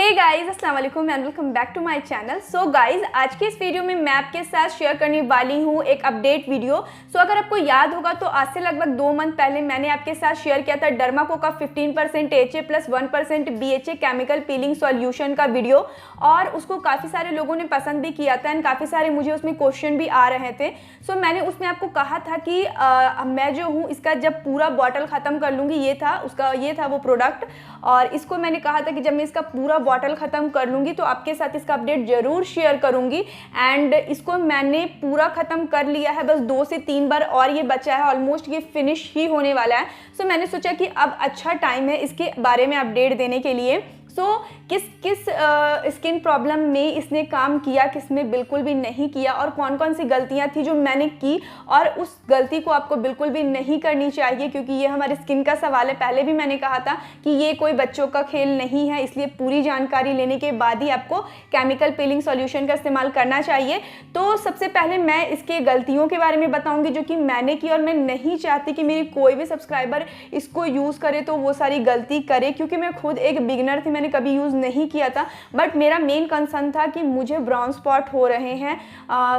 हे guys, अस्सलाम वालेकुम and welcome back to my channel. So guys, आज के इस वीडियो में मैं आपके साथ शेयर करने वाली हूँ एक अपडेट वीडियो। सो अगर आपको याद होगा तो आज से लगभग 2 मंथ पहले मैंने आपके साथ शेयर किया था डर्माको का 15% HA plus 1% BHA chemical peeling solution का वीडियो, और उसको काफ़ी सारे लोगों ने पसंद भी किया था एंड काफ़ी सारे मुझे उसमें क्वेश्चन भी आ रहे थे। सो मैंने उसमें आपको कहा था कि मैं जो हूँ इसका जब पूरा बॉटल ख़त्म कर लूँगी, ये था वो प्रोडक्ट, और इसको मैंने कहा था कि जब मैं इसका पूरा बॉटल ख़त्म कर लूँगी तो आपके साथ इसका अपडेट ज़रूर शेयर करूँगी। एंड इसको मैंने पूरा ख़त्म कर लिया है, बस 2 से 3 बार और ये बचा है, ऑलमोस्ट ये फिनिश ही होने वाला है। सो मैंने सोचा कि अब अच्छा टाइम है इसके बारे में अपडेट देने के लिए। सो किस स्किन प्रॉब्लम में इसने काम किया, किस में बिल्कुल भी नहीं किया, और कौन कौन सी गलतियां थी जो मैंने की और उस गलती को आपको बिल्कुल भी नहीं करनी चाहिए, क्योंकि ये हमारे स्किन का सवाल है। पहले भी मैंने कहा था कि ये कोई बच्चों का खेल नहीं है, इसलिए पूरी जानकारी लेने के बाद ही आपको केमिकल पीलिंग सॉल्यूशन का इस्तेमाल करना चाहिए। तो सबसे पहले मैं इसके गलतियों के बारे में बताऊँगी जो कि मैंने की, और मैं नहीं चाहती कि मेरी कोई भी सब्सक्राइबर इसको यूज़ करे तो वो सारी गलती करे, क्योंकि मैं खुद एक बिगिनर थी, मैंने कभी यूज़ नहीं किया था। बट मेरा मेन कंसर्न था कि मुझे ब्राउन स्पॉट हो रहे हैं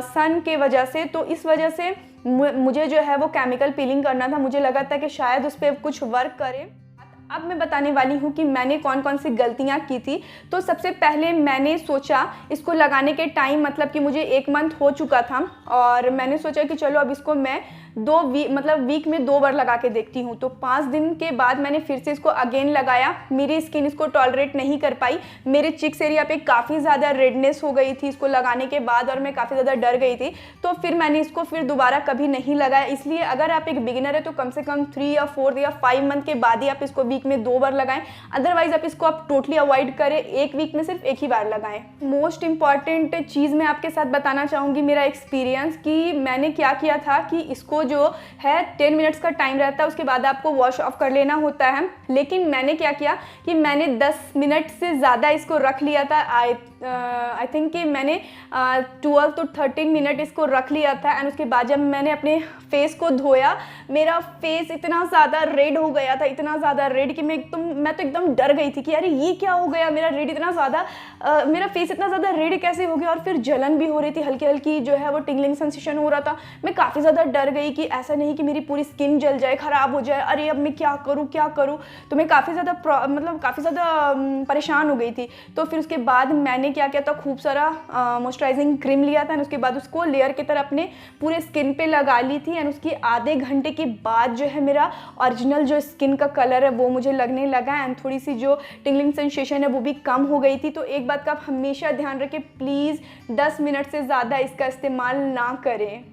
सन के वजह से, तो इस वजह से मुझे जो है वो केमिकल पीलिंग करना था। मुझे लगा था कि शायद उस पर कुछ वर्क करे। अब मैं बताने वाली हूँ कि मैंने कौन कौन सी गलतियाँ की थी। तो सबसे पहले मैंने सोचा इसको लगाने के टाइम, मतलब कि मुझे 1 मंथ हो चुका था, और मैंने सोचा कि चलो अब इसको मैं वीक में 2 बार लगा के देखती हूँ। तो 5 दिन के बाद मैंने फिर से इसको अगेन लगाया। मेरी स्किन इसको टॉलरेट नहीं कर पाई, मेरे चिक्स एरिया पे काफ़ी ज़्यादा रेडनेस हो गई थी इसको लगाने के बाद, और मैं काफ़ी ज़्यादा डर गई थी। तो फिर मैंने इसको फिर दोबारा कभी नहीं लगाया। इसलिए अगर आप एक बिगिनर है तो कम से कम 3 या 4 या 5 मंथ के बाद ही आप इसको वीक में 2 बार लगाएं। अदरवाइज आप इसको टोटली अवॉइड करें, 1 वीक में सिर्फ 1 ही बार लगाएं। मोस्ट इंपॉर्टेंट चीज़ मैं आपके साथ बताना चाहूँगी, मेरा एक्सपीरियंस, कि मैंने क्या किया था कि इसको जो है 10 मिनट्स का टाइम रहता है, उसके बाद आपको वॉश ऑफ कर लेना होता है। लेकिन मैंने क्या किया कि मैंने 10 मिनट से ज़्यादा इसको रख लिया था। आई थिंक कि मैंने 12 to 13 मिनट इसको रख लिया था। एंड उसके बाद जब मैंने अपने फेस को धोया, मेरा फेस इतना ज़्यादा रेड हो गया था, इतना ज़्यादा रेड कि मैं तो एकदम डर गई थी कि अरे ये क्या हो गया, मेरा फेस इतना ज़्यादा रेड कैसे हो गया। और फिर जलन भी हो रही थी, हल्की हल्की जो है वो टिंगलिंग सेंसेशन हो रहा था। मैं काफ़ी ज़्यादा डर गई कि ऐसा नहीं कि मेरी पूरी स्किन जल जाए, ख़राब हो जाए, अरे अब मैं क्या करूँ। तो मैं काफ़ी ज़्यादा परेशान हो गई थी। तो फिर उसके बाद मैंने क्या किया था, खूब सारा मॉइस्चराइजिंग क्रीम लिया था, और उसके बाद उसको लेयर की तरह अपने पूरे स्किन पे लगा ली थी। एंड उसके आधे घंटे के बाद जो है मेरा ओरिजिनल जो स्किन का कलर है वो मुझे लगने लगा, एंड थोड़ी सी जो टिंगलिंग सेंसेशन है वो भी कम हो गई थी। तो एक बात का आप हमेशा ध्यान रखें, प्लीज़ 10 मिनट से ज़्यादा इसका इस्तेमाल ना करें।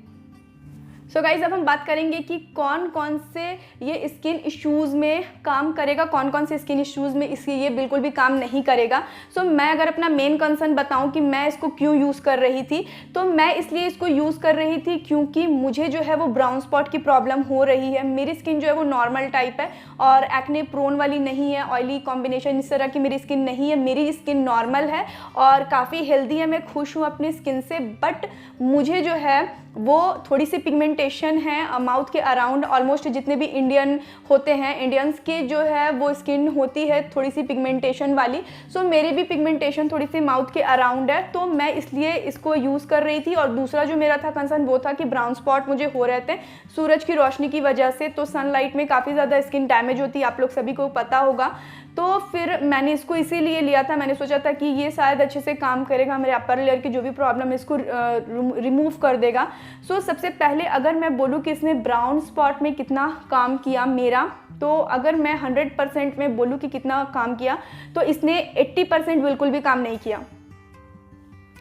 सो गाइज, अब हम बात करेंगे कि कौन कौन से ये स्किन इश्यूज़ में काम करेगा, कौन कौन से स्किन इश्यूज़ में ये बिल्कुल भी काम नहीं करेगा। सो मैं अगर अपना मेन कंसर्न बताऊं कि मैं इसको क्यों यूज़ कर रही थी, तो मैं इसलिए इसको यूज़ कर रही थी क्योंकि मुझे जो है वो ब्राउन स्पॉट की प्रॉब्लम हो रही है। मेरी स्किन जो है वो नॉर्मल टाइप है और एक्ने प्रोन वाली नहीं है, ऑयली कॉम्बिनेशन इस तरह की मेरी स्किन नहीं है। मेरी स्किन नॉर्मल है और काफ़ी हेल्दी है, मैं खुश हूँ अपनी स्किन से। बट मुझे जो है वो थोड़ी सी पिगमेंटेशन है माउथ के अराउंड। ऑलमोस्ट जितने भी इंडियन होते हैं, इंडियंस की जो है वो स्किन होती है थोड़ी सी पिगमेंटेशन वाली। सो मेरी भी पिगमेंटेशन थोड़ी सी माउथ के अराउंड है, तो मैं इसलिए इसको यूज़ कर रही थी। और दूसरा जो मेरा था कंसर्न वो था कि ब्राउन स्पॉट मुझे हो रहे थे सूरज की रोशनी की वजह से। तो सनलाइट में काफ़ी ज़्यादा स्किन डैमेज होती है, आप लोग सभी को पता होगा। तो फिर मैंने इसको इसीलिए लिया था, मैंने सोचा था कि ये शायद अच्छे से काम करेगा, मेरे अपर लेयर की जो भी प्रॉब्लम है इसको रिमूव कर देगा। सो सबसे पहले अगर मैं बोलूँ कि इसने ब्राउन स्पॉट में कितना काम किया मेरा, तो अगर मैं 100% में बोलूँ कि कितना काम किया, तो इसने 80% बिल्कुल भी काम नहीं किया।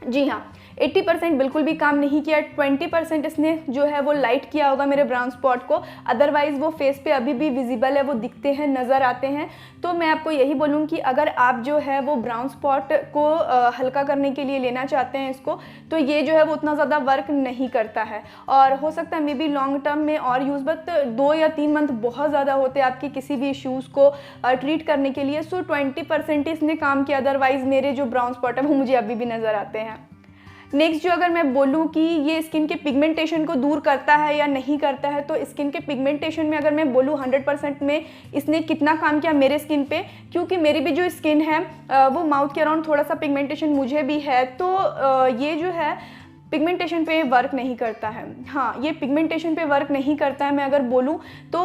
जी हाँ, 80% बिल्कुल भी काम नहीं किया। 20% इसने जो है वो लाइट किया होगा मेरे ब्राउन स्पॉट को। अदरवाइज़ वो फेस पे अभी भी विजिबल है, वो दिखते हैं, नज़र आते हैं। तो मैं आपको यही बोलूँ कि अगर आप जो है वो ब्राउन स्पॉट को हल्का करने के लिए लेना चाहते हैं इसको, तो ये जो है वो उतना ज़्यादा वर्क नहीं करता है। और हो सकता है मे बी लॉन्ग टर्म में और यूज़, बट 2 या 3 मंथ बहुत ज़्यादा होते हैं आपके किसी भी इश्यूज़ को ट्रीट करने के लिए। सो 20% इसने काम किया, अदरवाइज़ मेरे जो ब्राउन स्पॉट है वो मुझे अभी भी नज़र आते हैं। नेक्स्ट जो अगर मैं बोलूँ कि ये स्किन के पिगमेंटेशन को दूर करता है या नहीं करता है, तो स्किन के पिगमेंटेशन में अगर मैं बोलूँ 100% में इसने कितना काम किया मेरे स्किन पे, क्योंकि मेरी भी जो स्किन है वो माउथ के अराउंड थोड़ा सा पिगमेंटेशन मुझे भी है, तो ये जो है पिगमेंटेशन पे वर्क नहीं करता है। हाँ, ये पिगमेंटेशन पे वर्क नहीं करता है। मैं अगर बोलूँ तो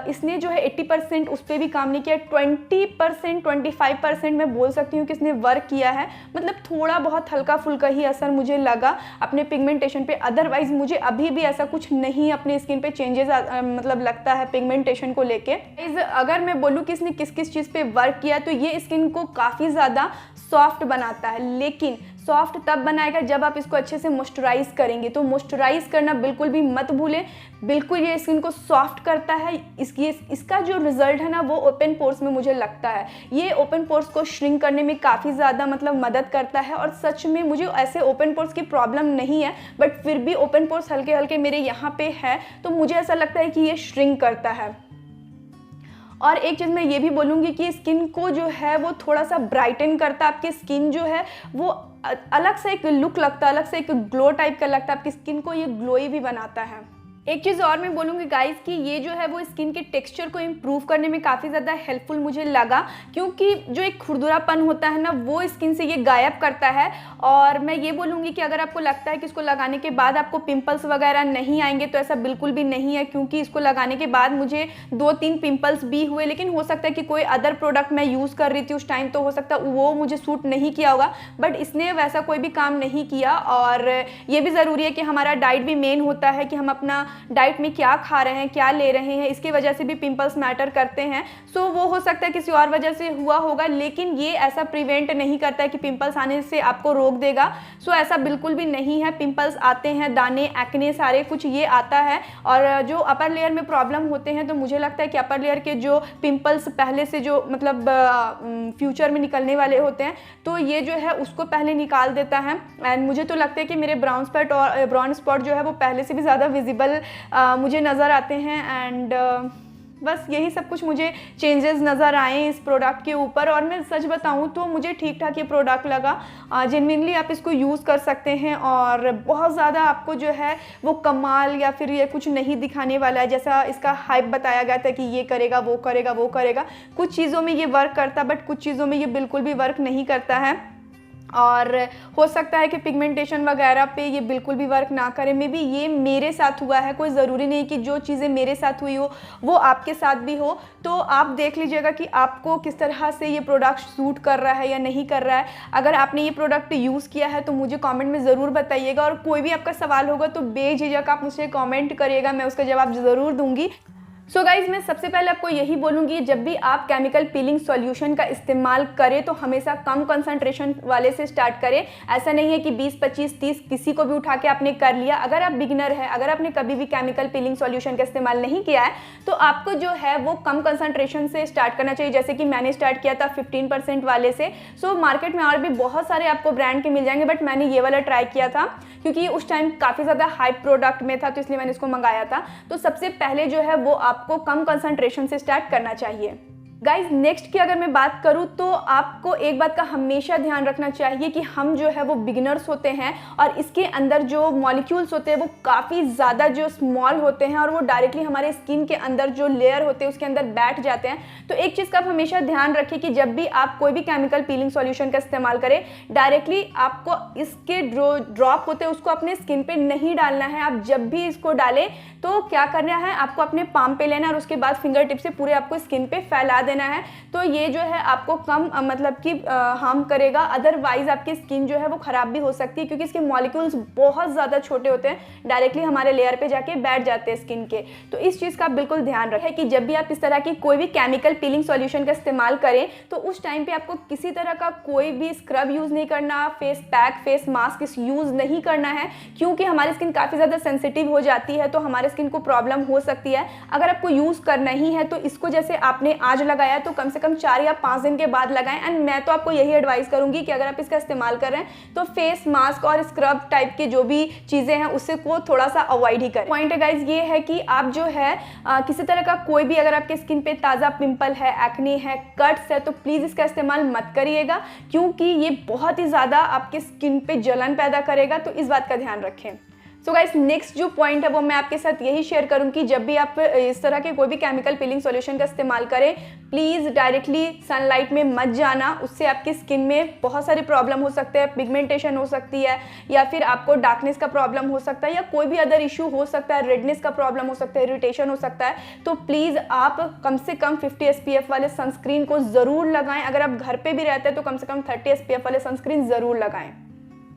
इसने जो है 80% उस पर भी काम नहीं किया, 20% 25% मैं बोल सकती हूँ कि इसने वर्क किया है। मतलब थोड़ा बहुत हल्का फुल्का ही असर मुझे लगा अपने पिगमेंटेशन पे, अदरवाइज मुझे अभी भी ऐसा कुछ नहीं अपने स्किन पे चेंजेस मतलब लगता है पिगमेंटेशन को लेके। अगर मैं बोलूँ कि इसने किस किस चीज़ पे वर्क किया, तो ये स्किन को काफ़ी ज़्यादा सॉफ्ट बनाता है, लेकिन सॉफ्ट तब बनाएगा जब आप इसको अच्छे से मॉइस्चराइज करेंगे। तो मॉइस्चराइज करना बिल्कुल भी मत भूलें, बिल्कुल ये स्किन को सॉफ्ट करता है। इसका जो रिजल्ट है ना वो ओपन पोर्स में मुझे लगता है, ये ओपन पोर्स को श्रिंक करने में काफ़ी ज़्यादा मतलब मदद करता है। और सच में मुझे ऐसे ओपन पोर्स की प्रॉब्लम नहीं है, बट फिर भी ओपन पोर्स हल्के हल्के मेरे यहाँ पे है, तो मुझे ऐसा लगता है कि ये श्रिंक करता है। और एक चीज़ मैं ये भी बोलूँगी कि स्किन को जो है वो थोड़ा सा ब्राइटन करता है। आपकी स्किन जो है वो अलग से एक लुक लगता है, अलग से एक ग्लो टाइप का लगता है, आपकी स्किन को ये ग्लोई भी बनाता है। एक चीज़ और मैं बोलूँगी गाइस कि ये जो है वो स्किन के टेक्सचर को इम्प्रूव करने में काफ़ी ज़्यादा हेल्पफुल मुझे लगा, क्योंकि जो एक खुरदुरापन होता है ना वो स्किन से ये गायब करता है। और मैं ये बोलूँगी कि अगर आपको लगता है कि इसको लगाने के बाद आपको पिंपल्स वगैरह नहीं आएंगे, तो ऐसा बिल्कुल भी नहीं है, क्योंकि इसको लगाने के बाद मुझे 2-3 पिंपल्स भी हुए। लेकिन हो सकता है कि कोई अदर प्रोडक्ट मैं यूज़ कर रही थी उस टाइम, तो हो सकता है वो मुझे सूट नहीं किया होगा, बट इसने वैसा कोई भी काम नहीं किया। और ये भी ज़रूरी है कि हमारा डाइट भी मेन होता है कि हम अपना डाइट में क्या खा रहे हैं, क्या ले रहे हैं, इसकी वजह से भी पिंपल्स मैटर करते हैं। सो वो हो सकता है किसी और वजह से हुआ होगा, लेकिन ये ऐसा प्रिवेंट नहीं करता है कि पिंपल्स आने से आपको रोक देगा। सो ऐसा बिल्कुल भी नहीं है। पिंपल्स आते हैं, दाने, एक्ने, सारे कुछ ये आता है। और जो अपर लेयर में प्रॉब्लम होते हैं, तो मुझे लगता है कि अपर लेयर के जो पिंपल्स पहले से जो मतलब फ्यूचर में निकलने वाले होते हैं, तो ये जो है उसको पहले निकाल देता है। एंड मुझे तो लगता है कि मेरे ब्राउन स्पॉट जो है वो पहले से भी ज़्यादा विजिबल मुझे नज़र आते हैं। एंड बस यही सब कुछ मुझे चेंजेस नज़र आए इस प्रोडक्ट के ऊपर। और मैं सच बताऊं तो मुझे ठीक ठाक ये प्रोडक्ट लगा। जेन्युइनली आप इसको यूज़ कर सकते हैं, और बहुत ज़्यादा आपको जो है वो कमाल या फिर ये कुछ नहीं दिखाने वाला है, जैसा इसका हाइप बताया गया था कि ये करेगा, वो करेगा, वो करेगा। कुछ चीज़ों में ये वर्क करता, बट कुछ चीज़ों में ये बिल्कुल भी वर्क नहीं करता है। और हो सकता है कि पिगमेंटेशन वगैरह पे ये बिल्कुल भी वर्क ना करे। मे बी ये मेरे साथ हुआ है, कोई ज़रूरी नहीं कि जो चीज़ें मेरे साथ हुई हो वो आपके साथ भी हो। तो आप देख लीजिएगा कि आपको किस तरह से ये प्रोडक्ट सूट कर रहा है या नहीं कर रहा है। अगर आपने ये प्रोडक्ट यूज़ किया है तो मुझे कमेंट में ज़रूर बताइएगा, और कोई भी आपका सवाल होगा तो बेझिझक आप मुझसे कमेंट करिएगा, मैं उसका जवाब ज़रूर दूँगी। सो गाइज़, मैं सबसे पहले आपको यही बोलूँगी, जब भी आप केमिकल पीलिंग सॉल्यूशन का इस्तेमाल करें तो हमेशा कम कंसंट्रेशन वाले से स्टार्ट करें। ऐसा नहीं है कि 20, 25, 30 किसी को भी उठा के आपने कर लिया। अगर आप बिगिनर है, अगर आपने कभी भी केमिकल पीलिंग सॉल्यूशन का इस्तेमाल नहीं किया है, तो आपको जो है वो कम कंसंट्रेशन से स्टार्ट करना चाहिए। जैसे कि मैंने स्टार्ट किया था 15% वाले से। सो मार्केट में और भी बहुत सारे आपको ब्रांड के मिल जाएंगे, बट मैंने ये वाला ट्राई किया था क्योंकि उस टाइम काफ़ी ज़्यादा हाइप प्रोडक्ट में था, तो इसलिए मैंने इसको मंगाया था। तो सबसे पहले जो है वो आपको कम कंसंट्रेशन से स्टार्ट करना चाहिए। गाइज, नेक्स्ट की अगर मैं बात करूँ तो आपको एक बात का हमेशा ध्यान रखना चाहिए कि हम जो है वो बिगिनर्स होते हैं, और इसके अंदर जो मॉलिक्यूल्स होते हैं वो काफ़ी ज़्यादा जो स्मॉल होते हैं, और वो डायरेक्टली हमारे स्किन के अंदर जो लेयर होते हैं उसके अंदर बैठ जाते हैं। तो एक चीज़ का आप हमेशा ध्यान रखें कि जब भी आप कोई भी केमिकल पीलिंग सॉल्यूशन का इस्तेमाल करें, डायरेक्टली आपको इसके जो ड्रॉप होते हैं उसको अपने स्किन पर नहीं डालना है। आप जब भी इसको डालें तो क्या करना है, आपको अपने पाम पे लेना है, और उसके बाद फिंगर टिप से पूरे आपको स्किन पे फैला देना है। तो ये जो है आपको कम मतलब कि हार्म करेगा, अदरवाइज आपकी स्किन जो है वो खराब भी हो सकती है, क्योंकि इसके मॉलिक्यूल्स बहुत ज़्यादा छोटे होते हैं, डायरेक्टली हमारे लेयर पे जाके बैठ जाते हैं स्किन के। तो इस चीज़ का बिल्कुल ध्यान रखें कि जब भी आप इस तरह की कोई भी केमिकल पीलिंग सॉल्यूशन का इस्तेमाल करें तो उस टाइम पे आपको किसी तरह का कोई भी स्क्रब यूज़ नहीं करना, face pack, face mask use नहीं करना है, क्योंकि हमारी स्किन काफ़ी ज़्यादा सेंसिटिव हो जाती है, तो हमारे स्किन को प्रॉब्लम हो सकती है। अगर आपको यूज़ करना ही है तो इसको जैसे आपने आज लगा लगाया तो कम से कम 4 या 5 दिन के बाद लगाएं। एंड मैं तो आपको यही एडवाइस करूंगी कि अगर आप इसका इस्तेमाल कर रहे हैं तो फेस मास्क और स्क्रब टाइप के जो भी चीज़ें हैं उससे को थोड़ा सा अवॉइड ही करें। पॉइंट है गाइज ये है कि आप जो है किसी तरह का कोई भी अगर आपके स्किन पे ताज़ा पिंपल है, एक्ने है, कट्स है तो प्लीज़ इसका इस्तेमाल मत करिएगा, क्योंकि ये बहुत ही ज़्यादा आपके स्किन पे जलन पैदा करेगा, तो इस बात का ध्यान रखें। सो गाइस नेक्स्ट जो पॉइंट है वो मैं आपके साथ यही शेयर करूंगी, जब भी आप इस तरह के कोई भी केमिकल पीलिंग सॉल्यूशन का इस्तेमाल करें प्लीज़ डायरेक्टली सनलाइट में मत जाना। उससे आपकी स्किन में बहुत सारी प्रॉब्लम हो सकते हैं, पिगमेंटेशन हो सकती है या फिर आपको डार्कनेस का प्रॉब्लम हो सकता है या कोई भी अदर इशू हो सकता है, रेडनेस का प्रॉब्लम हो सकता है, इरिटेशन हो सकता है। तो प्लीज़ आप कम से कम 50 SPF वाले सनस्क्रीन को ज़रूर लगाएं। अगर आप घर पर भी रहते हैं तो कम से कम 30 SPF वाले सनस्क्रीन ज़रूर लगाएं।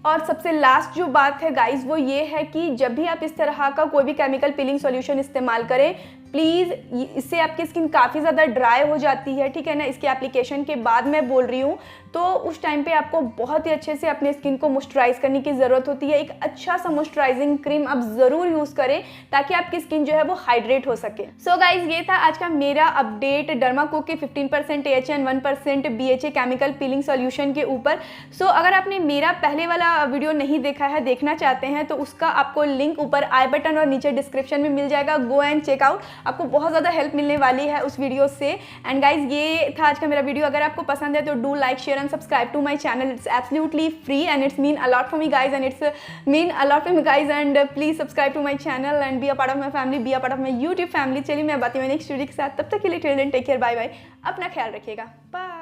और सबसे लास्ट जो बात है गाइस वो ये है कि जब भी आप इस तरह का कोई भी केमिकल पीलिंग सॉल्यूशन इस्तेमाल करें प्लीज़, इससे आपकी स्किन काफ़ी ज़्यादा ड्राई हो जाती है, ठीक है ना। इसके एप्लीकेशन के बाद मैं बोल रही हूँ तो उस टाइम पे आपको बहुत ही अच्छे से अपने स्किन को मॉइस्चराइज करने की ज़रूरत होती है। एक अच्छा सा मॉइस्चराइजिंग क्रीम आप ज़रूर यूज़ करें ताकि आपकी स्किन जो है वो हाइड्रेट हो सके। सो गाइज ये था आज का मेरा अपडेट डर्मा को के 15% AHA 1% BHA chemical peeling solution के ऊपर। सो अगर आपने मेरा पहले वाला वीडियो नहीं देखा है, देखना चाहते हैं तो उसका आपको लिंक ऊपर आई बटन और नीचे डिस्क्रिप्शन में मिल जाएगा। गो एंड चेकआउट, आपको बहुत ज़्यादा हेल्प मिलने वाली है उस वीडियो से। एंड गाइज ये था आज का मेरा वीडियो। अगर आपको पसंद है तो do like, share and subscribe to my channel. It's absolutely free and it's mean a lot for me guys and it's mean a lot for me guys and please subscribe to my channel and be a part of my family, be a part of my YouTube family. चलिए मैं बात हूँ next video के साथ, तब तक के लिए टेक केयर, बाय बाय, अपना ख्याल रखिएगा, बाय।